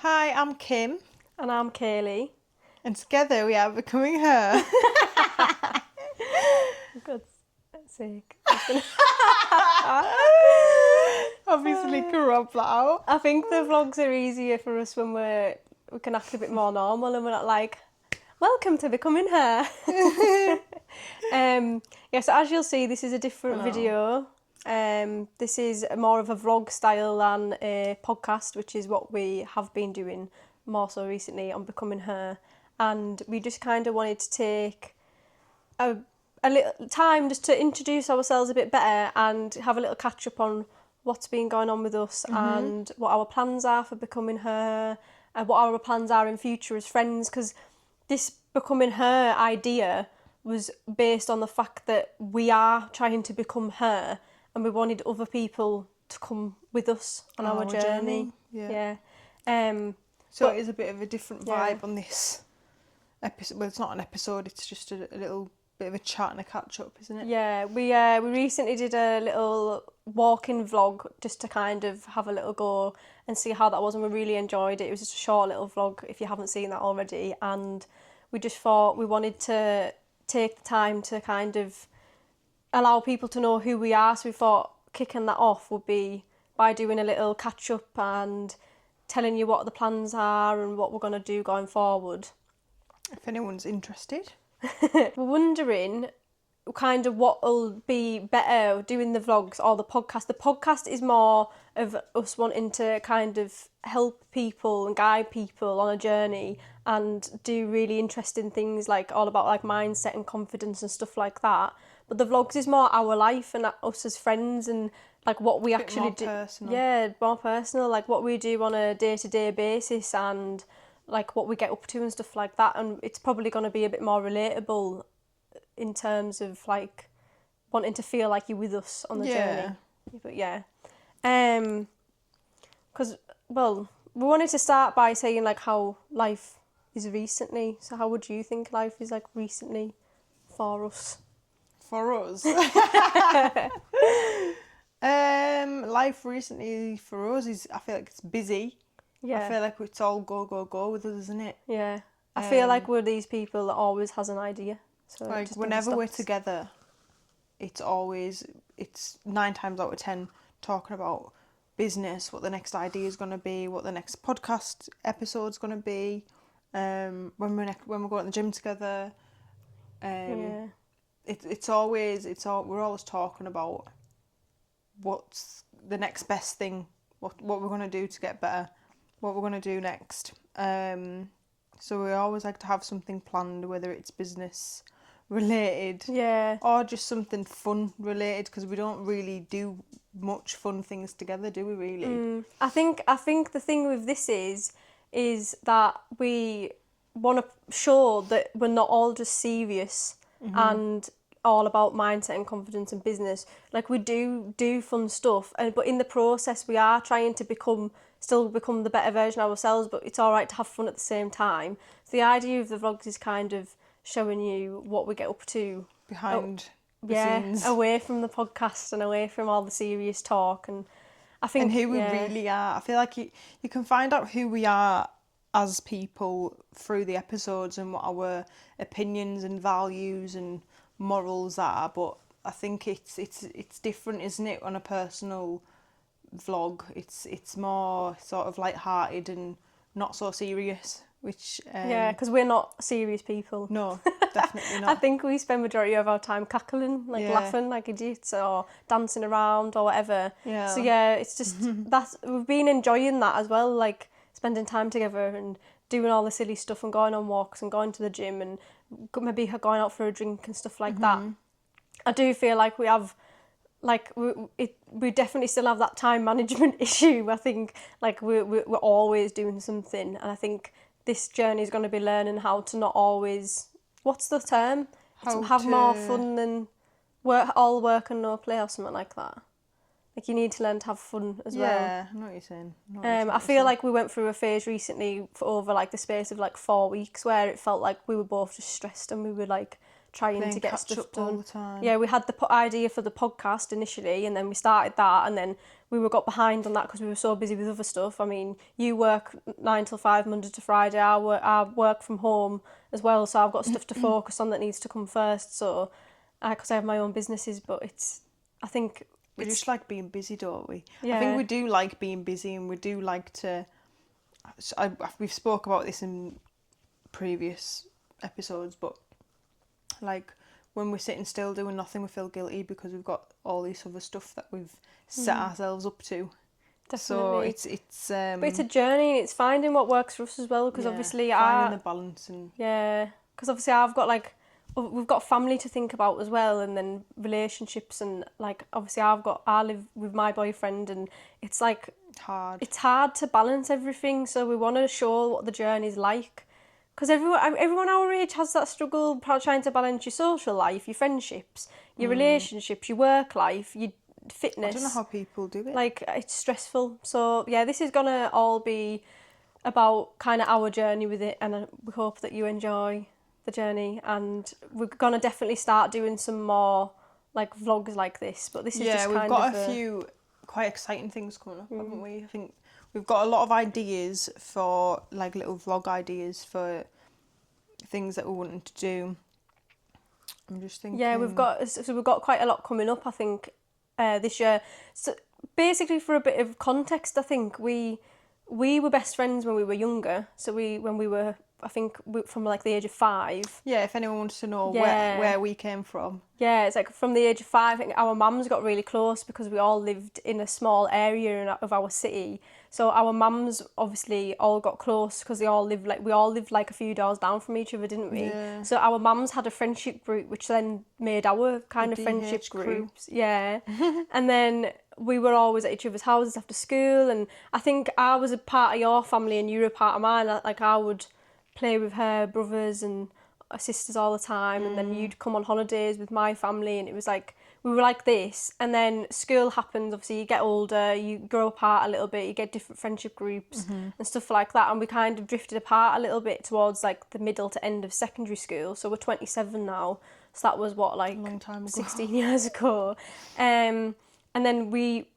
Hi, I'm Kim, And I'm Kaylee. and together we are Becoming Her. For God's sake. Obviously, corrupt that out. I think the vlogs are easier for us when we can act a bit more normal and we're not like, welcome to Becoming Her. So as you'll see, this is a different video. This is more of a vlog style than a podcast, which is what we have been doing more so recently on Becoming Her. And we just kind of wanted to take a little time just to introduce ourselves a bit better and have a little catch up on what's been going on with us and what our plans are for Becoming Her and what our plans are in future as friends, because this Becoming Her idea was based on the fact that we are trying to become her and we wanted other people to come with us on our journey. Yeah. So it is a bit of a different vibe on this episode. Well, it's not an episode, it's just a little bit of a chat and a catch up, isn't it? Yeah, we recently did a little walking vlog just to kind of have a little go and see how that was, and we really enjoyed it. It was just a short little vlog if you haven't seen that already, and we just thought we wanted to take the time to kind of allow people to know who we are. So we thought kicking that off would be by doing a little catch up and telling you what the plans are and what we're going to do going forward. If anyone's interested. We're wondering kind of what will be better, doing the vlogs or the podcast. The podcast is more of us wanting to kind of help people and guide people on a journey and do really interesting things like all about like mindset and confidence and stuff like that. But the vlogs is more our life and us as friends and like what we actually do. Personal. Yeah, more personal, like what we do on a day-to-day basis and like what we get up to and stuff like that. And it's probably going to be a bit more relatable in terms of like wanting to feel like you're with us on the journey. But because we wanted to start by saying like how life is recently. So how would you think life is like recently for us? For us. Life recently for us is, I feel like it's busy. Yeah. I feel like it's all go with us, isn't it? Yeah. I feel like we're these people that always has an idea. So like whenever we're together, it's 9 times out of 10 talking about business, what the next idea is going to be, what the next podcast episode's going to be. When we're going to the gym together, we're always talking about what's the next best thing, what we're going to do to get better, what we're going to do next. So we always like to have something planned, whether it's business related, or just something fun related, because we don't really do much fun things together, do we really? I think the thing with this is that we want to show that we're not all just serious and all about mindset and confidence and business. Like we do fun stuff, but in the process we are trying to still become the better version of ourselves, but it's all right to have fun at the same time. So the idea of the vlogs is kind of showing you what we get up to behind the scenes, away from the podcast and away from all the serious talk, and I think and who we really are. I feel like you can find out who we are as people through the episodes and what our opinions and values and morals are, but I think it's different, isn't it, on a personal vlog? It's more sort of light-hearted and not so serious, which because we're not serious people. No, definitely not. I think we spend majority of our time cackling, laughing like idiots or dancing around or whatever. So it's just we've been enjoying that as well, like spending time together and doing all the silly stuff and going on walks and going to the gym and maybe going out for a drink and stuff like that. I do feel like we have, like we definitely still have that time management issue. I think like we're always doing something, and I think this journey is going to be learning how to not always, what's the term? Have more fun than all work and no play or something like that. Like you need to learn to have fun as well. Yeah, I know what you're saying. I feel like we went through a phase recently for over like the space of like 4 weeks where it felt like we were both just stressed and we were like trying to get stuff done all the time. Yeah, we had the idea for the podcast initially, and then we started that, and then we got behind on that because we were so busy with other stuff. I mean, you work 9 till 5 Monday to Friday. I work from home as well, so I've got stuff to focus on that needs to come first. So, because I have my own businesses, but I think we just like being busy, don't we? Yeah. I think we do like being busy, and we do like to. We've spoke about this in previous episodes, but like when we're sitting still doing nothing, we feel guilty because we've got all this other stuff that we've set ourselves up to. Definitely. So it's but it's a journey, and it's finding what works for us as well. Because obviously, finding the balance and because obviously we've got family to think about as well, and then relationships, and like obviously I live with my boyfriend, and it's like hard. It's hard to balance everything, so we want to show what the journey's like. Because everyone our age has that struggle trying to balance your social life, your friendships, your relationships, your work life, your fitness. I don't know how people do it. Like, it's stressful. So, yeah, this is going to all be about kind of our journey with it, and we hope that you enjoy the journey. And we're going to definitely start doing some more, like, vlogs like this. But this is just kind of... Yeah, we've got a few quite exciting things coming up, haven't we? I think we've got a lot of ideas for, like, little vlog ideas for things that we're wanting to do. I'm just thinking... Yeah, we've got quite a lot coming up, I think, this year. So basically, for a bit of context, I think we were best friends when we were younger. So I think from like the age of 5. Yeah, if anyone wants to know where we came from. Yeah, it's like from the age of 5, I think our mums got really close because we all lived in a small area of our city. So our mums obviously all got close because we all lived like a few doors down from each other, didn't we? Yeah. So our mums had a friendship group, which then made our kind of friendship groups. Yeah. And then we were always at each other's houses after school, and I think I was a part of your family and you were a part of mine. Like, I would play with her brothers and sisters all the time, and then you'd come on holidays with my family, and it was like we were like this. And then school happens, obviously you get older, you grow apart a little bit, you get different friendship groups and stuff like that, and we kind of drifted apart a little bit towards like the middle to end of secondary school. So we're 27 now, so that was what, like, a long time ago. 16 years ago. And then we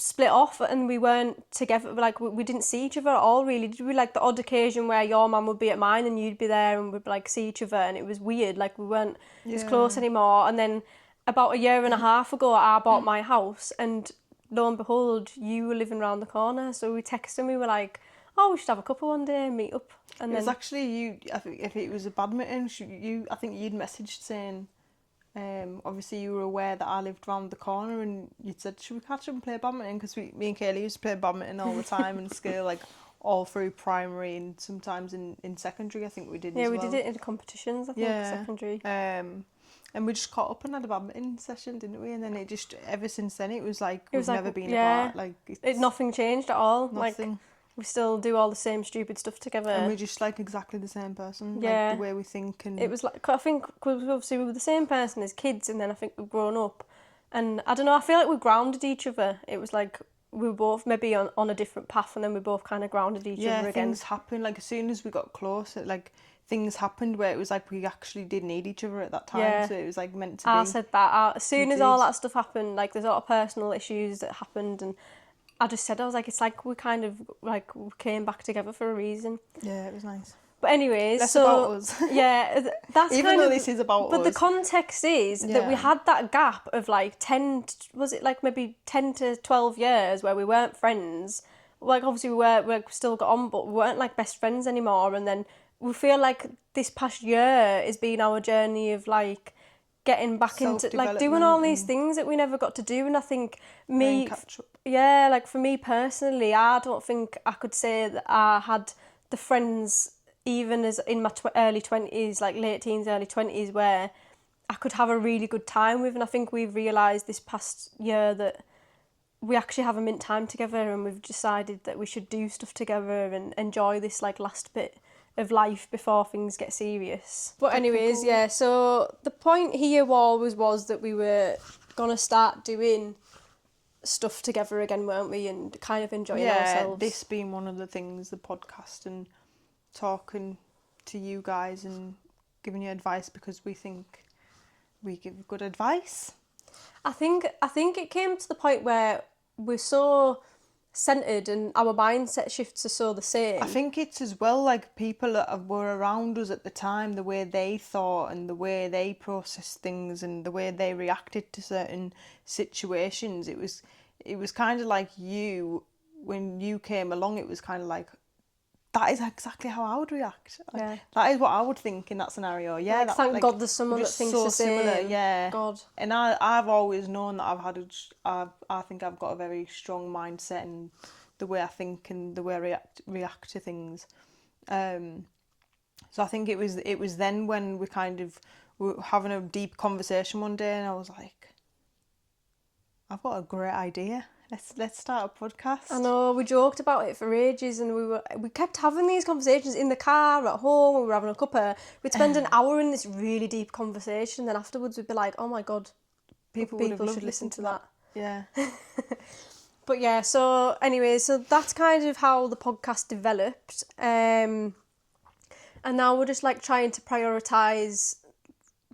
split off and we weren't together, like we didn't see each other at all really, did we? Like the odd occasion where your mum would be at mine and you'd be there and we'd like see each other, and it was weird, like we weren't as close anymore. And then about a year and a half ago I bought my house, and lo and behold, you were living around the corner, so we texted and we were like, oh, we should have a cuppa one day and meet up. And it was actually you, I think, if it was a badminton, I think you'd messaged saying, obviously you were aware that I lived round the corner, and you said, should we catch up and play badminton? Because me and Kaylee used to play badminton all the time in school, like all through primary and sometimes in secondary, I think we did as well. Yeah, we did it in competitions, I think, secondary. And we just caught up and had a badminton session, didn't we? And then it just, ever since then, it was like we've never been apart. Like, nothing changed at all. Nothing. Like, we still do all the same stupid stuff together. And we're just like exactly the same person. Like the way we think. And it was like, I think, cause obviously we were the same person as kids, and then I think we've grown up. And I don't know, I feel like we grounded each other. It was like we were both maybe on a different path, and then we both kind of grounded each other again. Yeah, things happened. Like as soon as we got close, like things happened where it was like we actually did need each other at that time. Yeah. So it was like meant to be. I said that. As soon as all that stuff happened, like there's a lot of personal issues that happened, and I just said, I was like, it's like we kind of like we came back together for a reason. Yeah, it was nice. But anyways, that's about us. Yeah, that's even kind though of, this is about but us. the context is that we had that gap of like 10, was it like maybe 10 to 12 years where we weren't friends. Like obviously we still got on, but we weren't like best friends anymore. And then we feel like this past year has been our journey of like getting back into like doing all these things that we never got to do. And I think like for me personally, I don't think I could say that I had the friends even as in my early 20s, like late teens, early 20s, where I could have a really good time with. And I think we've realised this past year that we actually have a mint time together, and we've decided that we should do stuff together and enjoy this like last bit of life before things get serious. But anyways, yeah, so the point here always was that we were gonna start doing stuff together again, weren't we, and kind of enjoying ourselves. This being one of the things, the podcast and talking to you guys and giving you advice because we think we give good advice. I think it came to the point where we're so centered and our mindset shifts are so the same. I think it's as well like people that were around us at the time, the way they thought and the way they processed things and the way they reacted to certain situations. It was kind of like when you came along, it was kind of like, that is exactly how I would react. Yeah. That is what I would think in that scenario. Yeah, like, thank God there's someone that thinks the same. Similar, yeah. God. And I've always known that I think I've got a very strong mindset and the way I think and the way I react to things. So I think it was then when we kind of were having a deep conversation one day, and I was like, I've got a great idea. Let's start a podcast. I know, we joked about it for ages, and we kept having these conversations in the car, at home, when we were having a cuppa. We'd spend an hour in this really deep conversation, then afterwards we'd be like, oh my God, people should listen to that. Yeah. But yeah, so anyway, so that's kind of how the podcast developed. And now we're just like trying to prioritise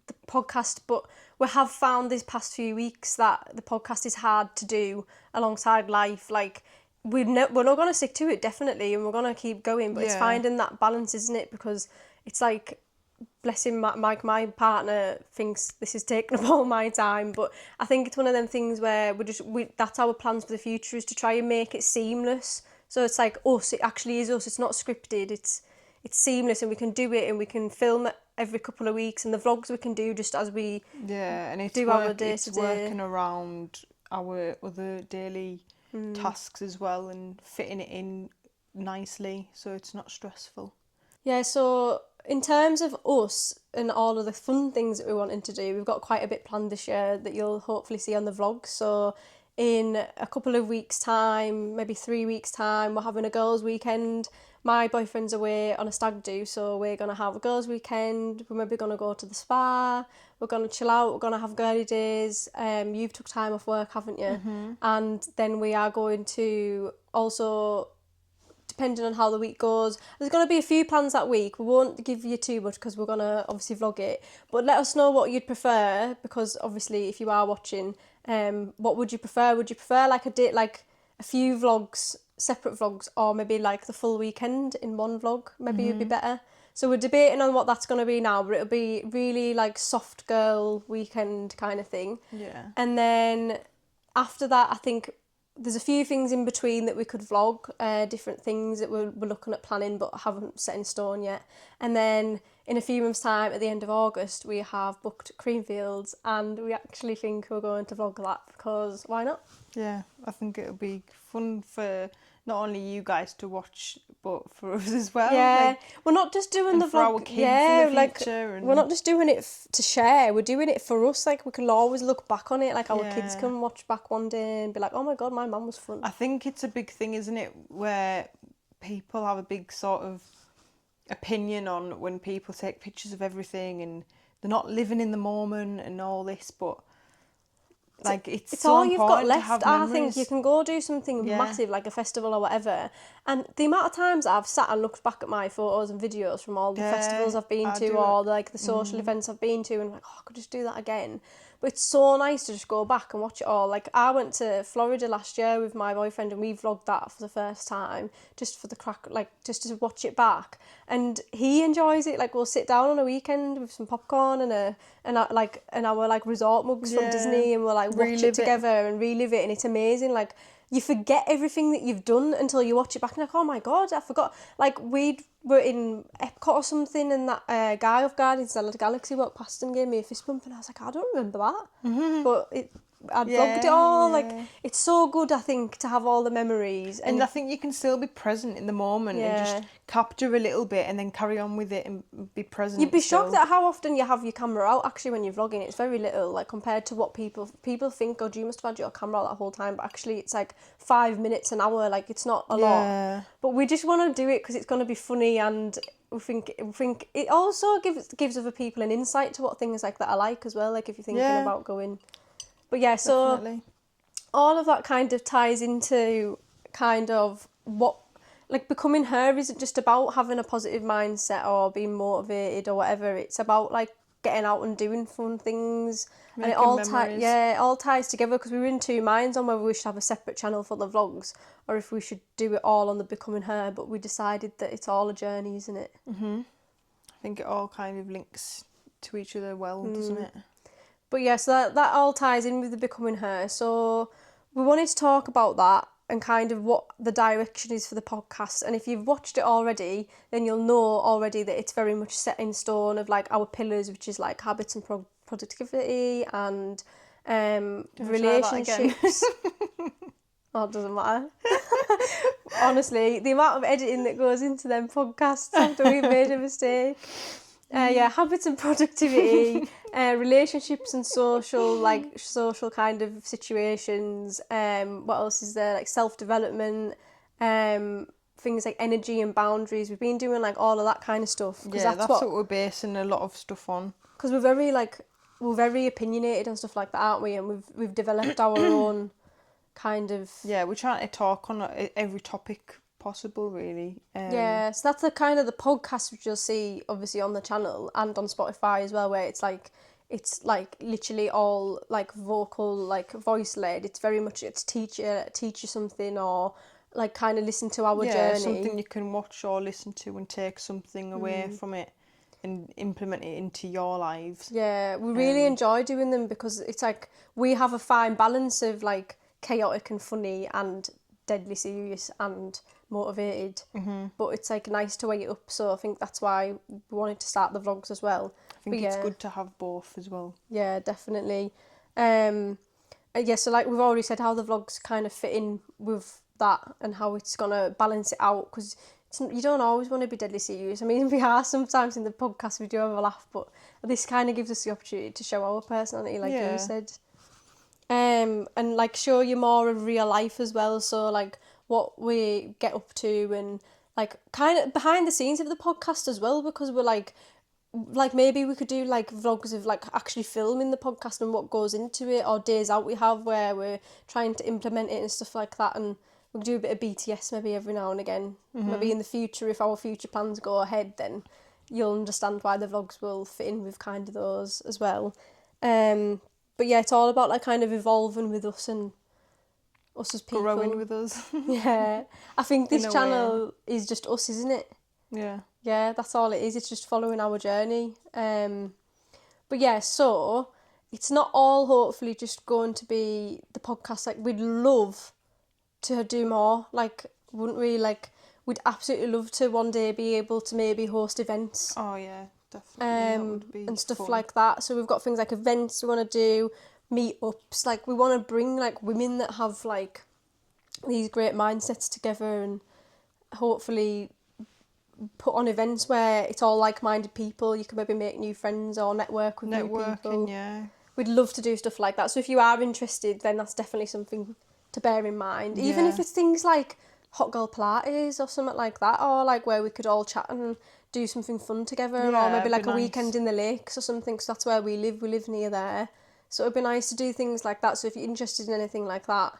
the podcast, but we have found these past few weeks that the podcast is hard to do alongside life. Like, we're not going to stick to it, definitely, and we're going to keep going, but it's finding that balance, isn't it? Because it's like, bless him, my partner thinks this is taking up all my time, but I think it's one of them things where that's our plans for the future, is to try and make it seamless. So it's like us, it actually is us, it's not scripted, it's seamless, and we can do it, and we can film it every couple of weeks, and the vlogs we can do just as we and it's do our day to day. Working around our other daily tasks as well and fitting it in nicely so it's not stressful. Yeah, so in terms of us and all of the fun things that we're wanting to do, we've got quite a bit planned this year that you'll hopefully see on the vlog. So in a couple of weeks' time, maybe 3 weeks' time, we're having a girls' weekend. My boyfriend's away on a stag do, so we're going to have a girls' weekend. We're maybe going to go to the spa. We're going to chill out. We're going to have girly days. You've took time off work, haven't you? Mm-hmm. And then we are going to also, depending on how the week goes, there's going to be a few plans that week. We won't give you too much because we're going to obviously vlog it. But let us know what you'd prefer, because obviously if you are watching, what would you prefer? Would you prefer like a few vlogs, separate vlogs, or maybe like the full weekend in one vlog? Maybe it'd be better. So we're debating on what that's going to be now, but it'll be really like soft girl weekend kind of thing. Yeah. And then after that, I think there's a few things in between that we could vlog, different things that we're looking at planning but haven't set in stone yet. And then in a few months' time, at the end of August, we have booked Creamfields, and we actually think we're going to vlog that, because why not? Yeah, I think it'll be fun for not only you guys to watch, but for us as well. Yeah, like, we're not just doing the vlog. For our kids in the future. We're not just doing it to share. We're doing it for us. Like, we can always look back on it. Like, our kids can watch back one day and be like, "Oh my God, my mum was fun." I think it's a big thing, isn't it, where people have a big sort of opinion on when people take pictures of everything and they're not living in the moment and all this, but like it's so all you've got left. I memories. think you can go do something massive like a festival or whatever, and the amount of times I've sat and looked back at my photos and videos from all the festivals I've been to, or like the social events I've been to, and like, oh, I could just do that again. But it's so nice to just go back and watch it all. Like, I went to Florida last year with my boyfriend, and we vlogged that for the first time, just for the crack, like just to watch it back. And he enjoys it. Like, we'll sit down on a weekend with some popcorn and our resort mugs from Disney, and we'll like watch it together and relive it. And it's amazing. Like, you forget everything that you've done until you watch it back and like, oh my God, I forgot. Like, we were in Epcot or something, and that guy of Guardians of the Galaxy walked past and gave me a fist bump, and I was like, I don't remember that. Mm-hmm. But I'd vlogged it all. Like, it's so good, I think, to have all the memories. And I think you can still be present in the moment and just capture a little bit and then carry on with it and be present. You'd be shocked at how often you have your camera out, actually, when you're vlogging. It's very little, like, compared to what people think, God, you must have had your camera out that whole time. But actually, it's like 5 minutes, an hour. Like, it's not a lot. But we just want to do it because it's going to be funny, and we think it also gives other people an insight to what things like that are like as well. Like, if you're thinking about going... But yeah, so definitely. All of that kind of ties into kind of what, like, becoming her isn't just about having a positive mindset or being motivated or whatever. It's about, like, getting out and doing fun things. Making and it all memories. it all ties together, because we were in two minds on whether we should have a separate channel for the vlogs or if we should do it all on the Becoming Her, but we decided that it's all a journey, isn't it? I think it all kind of links to each other well, doesn't it? But yeah, so that all ties in with the Becoming Her. So we wanted to talk about that and kind of what the direction is for the podcast. And if you've watched it already, then you'll know already that it's very much set in stone of like our pillars, which is like habits and productivity and relationships. Oh, it doesn't matter. Honestly, the amount of editing that goes into them podcasts after we've made a mistake. Habits and productivity, relationships and social kind of situations. What else is there? Like self-development, things like energy and boundaries. We've been doing like all of that kind of stuff. Yeah, that's what we're basing a lot of stuff on. Because we're very opinionated and stuff like that, aren't we? And we've developed our own kind of... Yeah, we're trying to talk on every topic possible, really. So that's the kind of the podcast which you'll see obviously on the channel and on Spotify as well, where it's like literally all like vocal, like voice led. It's very much teach you something, or like kind of listen to our journey. Something you can watch or listen to and take something away from it and implement it into your lives. Yeah, we really enjoy doing them because it's like we have a fine balance of like chaotic and funny and deadly serious and motivated, but it's like nice to weigh it up, so I think that's why we wanted to start the vlogs as well. I think it's good to have both as well. Yeah, definitely. So like we've already said how the vlogs kind of fit in with that and how it's gonna balance it out, because you don't always want to be deadly serious. I mean, we are sometimes in the podcast, we do have a laugh, but this kind of gives us the opportunity to show our personality, like you said. And like show you more of real life as well, so like what we get up to and like kind of behind the scenes of the podcast as well, because we're like maybe we could do like vlogs of like actually filming the podcast and what goes into it, or days out we have where we're trying to implement it and stuff like that, and we'll do a bit of BTS maybe every now and again. Maybe in the future, if our future plans go ahead, then you'll understand why the vlogs will fit in with kind of those as well. But yeah, it's all about like kind of evolving with us and us as people. Growing with us. Yeah. I think this channel is just us, isn't it? Yeah. Yeah, that's all it is. It's just following our journey. But yeah, so it's not all hopefully just going to be the podcast. Like, we'd love to do more. Like, wouldn't we? Like, we'd absolutely love to one day be able to maybe host events. Oh, yeah. Definitely, that would be and stuff fun. like that. So we've got things like events we want to do, meetups. Like, we want to bring like women that have like these great mindsets together, and hopefully put on events where it's all like-minded people. You can maybe make new friends or network with new people. Yeah. We'd love to do stuff like that. So if you are interested, then that's definitely something to bear in mind. Even if it's things like Hot Girl Pilates or something like that, or like where we could all chat and do something fun together, or maybe like a weekend in the lakes or something, because that's where we live near there, so it'd be nice to do things like that. So if you're interested in anything like that,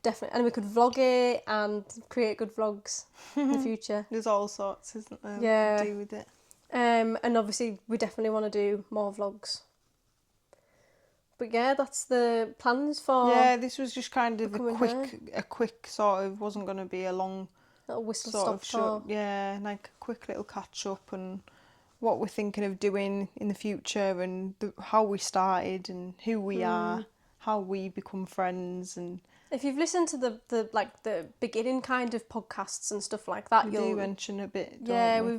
definitely, and we could vlog it and create good vlogs in the future. There's all sorts, isn't there, to do with it. And obviously we definitely want to do more vlogs. But yeah, that's the plans for... Yeah, this was just kind of a quick sort of, wasn't going to be a long... little whistle-stop tour. Yeah, like a quick little catch-up and what we're thinking of doing in the future, and how we started and who we are, how we become friends. And if you've listened to the beginning kind of podcasts and stuff like that, you'll mention a bit.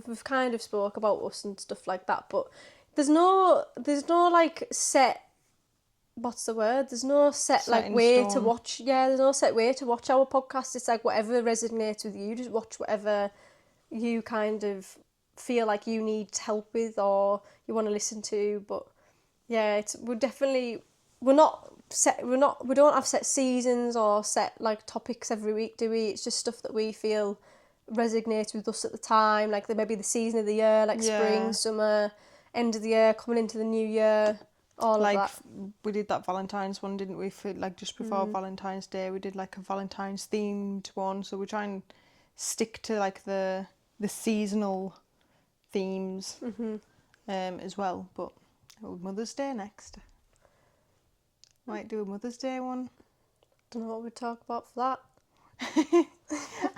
We've kind of spoke about us and stuff like that, but there's no like set... What's the word? There's no set like way to watch. Yeah, there's no set way to watch our podcast. It's like whatever resonates with you. Just watch whatever you kind of feel like you need help with or you want to listen to. But yeah, we don't have set seasons or set like topics every week, do we? It's just stuff that we feel resonates with us at the time. Like maybe the season of the year, like spring, summer, end of the year, coming into the new year. All like of that. We did that Valentine's one, didn't we? For like just before Valentine's Day, we did like a Valentine's themed one. So we try and stick to like the seasonal themes as well. But Mother's Day next. Might do a Mother's Day one. Don't know what we'd talk about for that.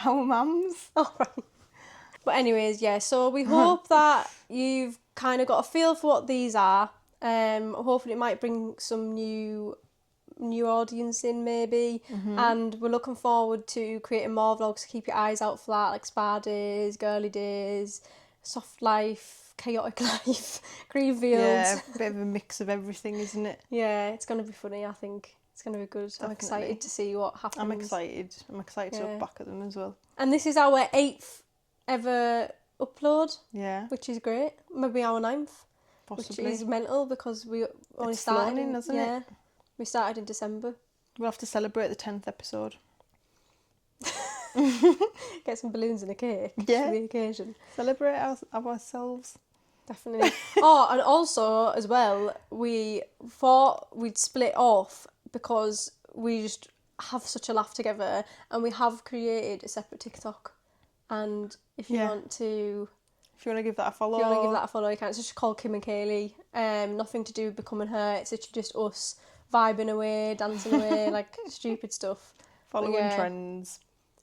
Our mums. All right. But anyways, yeah, so we hope that you've kind of got a feel for what these are. Hopefully it might bring some new audience in maybe. And we're looking forward to creating more vlogs, so keep your eyes out for that, like spa days, girly days, soft life, chaotic life, green fields. Yeah, a bit of a mix of everything, isn't it? Yeah, it's going to be funny, I think. It's going to be good. Definitely. I'm excited to see what happens. I'm excited to look back at them as well. And this is our 8th ever upload. Yeah. Which is great. Maybe our 9th. Possibly. Which is mental because we only It's started flown in, hasn't it? We started in December. We'll have to celebrate the 10th episode. Get some balloons and a cake Yeah. for the occasion. Celebrate ourselves. Definitely. Oh, and also, as well, we thought we'd split off because we just have such a laugh together, and we have created a separate TikTok. And if you want to... If you want to give that a follow. If you want to give that a follow, you can. It's just called Kim and Kaylee. Nothing to do with Becoming Her. It's literally just us vibing away, dancing away, like stupid stuff. Following trends.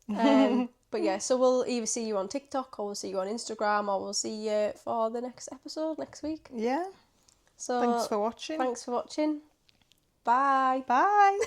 But yeah, so we'll either see you on TikTok, or we'll see you on Instagram, or we'll see you for the next episode next week. Yeah. So thanks for watching. Bye. Bye.